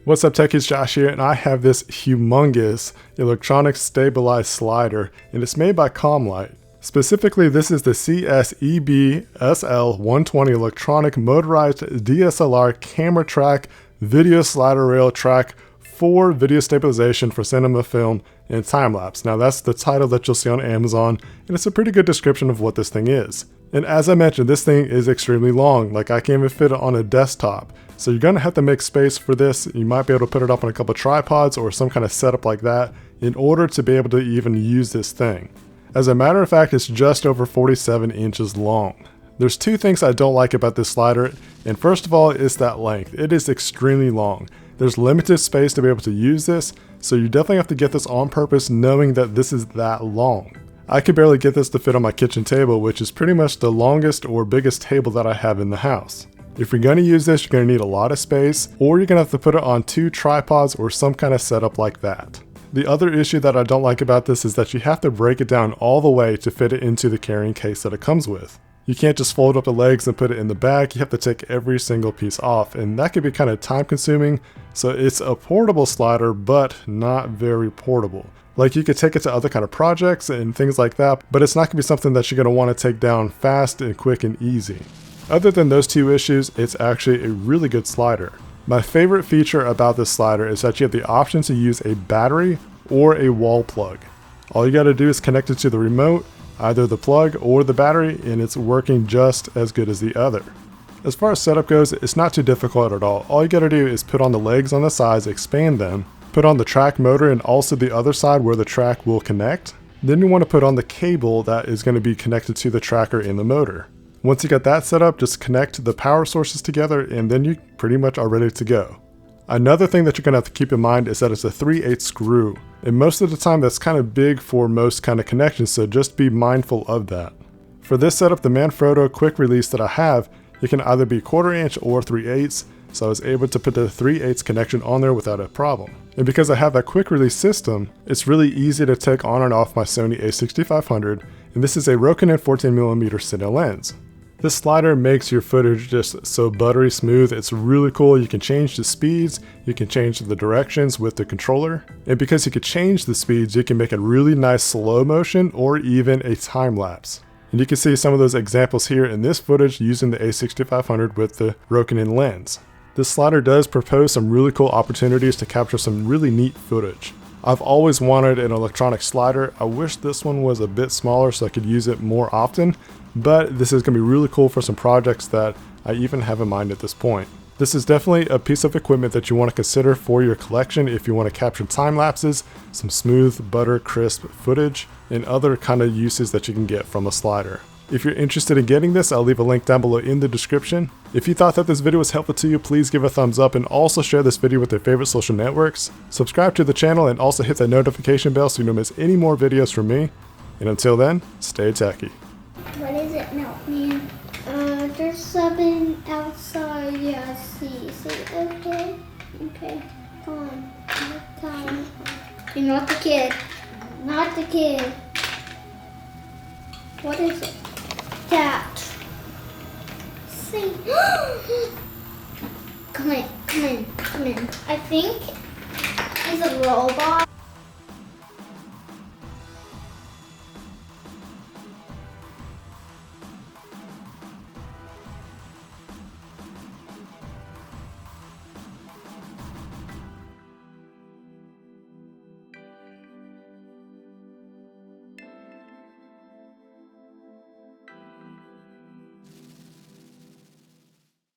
What's up techies, Josh here, and I have this humongous electronic stabilized slider, and it's made by Commlite. Specifically, this is the CSEB-SL120 electronic motorized DSLR camera track video slider rail track for video stabilization for cinema, film, and time-lapse. Now that's the title that you'll see on Amazon, and it's a pretty good description of what this thing is. And as I mentioned, this thing is extremely long, like I can't even fit it on a desktop. So you're gonna have to make space for this. You might be able to put it up on a couple of tripods or some kind of setup like that in order to be able to even use this thing. As a matter of fact, it's just over 47 inches long. There's two things I don't like about this slider, and first of all is that length. It is extremely long. There's limited space to be able to use this, so you definitely have to get this on purpose knowing that this is that long. I could barely get this to fit on my kitchen table, which is pretty much the longest or biggest table that I have in the house. If you're going to use this, you're going to need a lot of space, or you're going to have to put it on two tripods or some kind of setup like that. The other issue that I don't like about this is that you have to break it down all the way to fit it into the carrying case that it comes with. You can't just fold up the legs and put it in the bag. You have to take every single piece off, and that can be kind of time consuming. So it's a portable slider, but not very portable. Like you could take it to other kind of projects and things like that, but it's not going to be something that you're going to want to take down fast and quick and easy. Other than those two issues, it's actually a really good slider. My favorite feature about this slider is that you have the option to use a battery or a wall plug. All you got to do is connect it to the remote, either the plug or the battery, and it's working just as good as the other. As far as setup goes, it's not too difficult at all. All you got to do is put on the legs on the sides, expand them, put on the track motor and also the other side where the track will connect. Then you want to put on the cable that is going to be connected to the tracker in the motor. Once you got that set up, just connect the power sources together and then you pretty much are ready to go. Another thing that you're going to have to keep in mind is that it's a 3/8 screw. And most of the time that's kind of big for most kind of connections, so just be mindful of that. For this setup, the Manfrotto quick release that I have, it can either be 1/4 inch or 3/8. So I was able to put the 3/8 connection on there without a problem. And because I have that quick release system, it's really easy to take on and off my Sony a6500, and this is a Rokinon 14mm cine lens. This slider makes your footage just so buttery smooth. It's really cool. You can change the speeds, you can change the directions with the controller, and because you can change the speeds, you can make a really nice slow motion or even a time lapse. And you can see some of those examples here in this footage using the a6500 with the Rokinon lens. This slider does propose some really cool opportunities to capture some really neat footage. I've always wanted an electronic slider. I wish this one was a bit smaller so I could use it more often, but this is going to be really cool for some projects that I even have in mind at this point. This is definitely a piece of equipment that you want to consider for your collection if you want to capture time lapses, some smooth, butter crisp footage, and other kind of uses that you can get from a slider. If you're interested in getting this, I'll leave a link down below in the description. If you thought that this video was helpful to you, please give a thumbs up and also share this video with your favorite social networks. Subscribe to the channel and also hit that notification bell so you don't miss any more videos from me. And until then, stay techy. What is it, Milkman? There's something outside. Yeah, I see. Okay? Okay. Come on. Come. You're not the kid. Not the kid. What is it? That. See. Come in. I think he's a robot.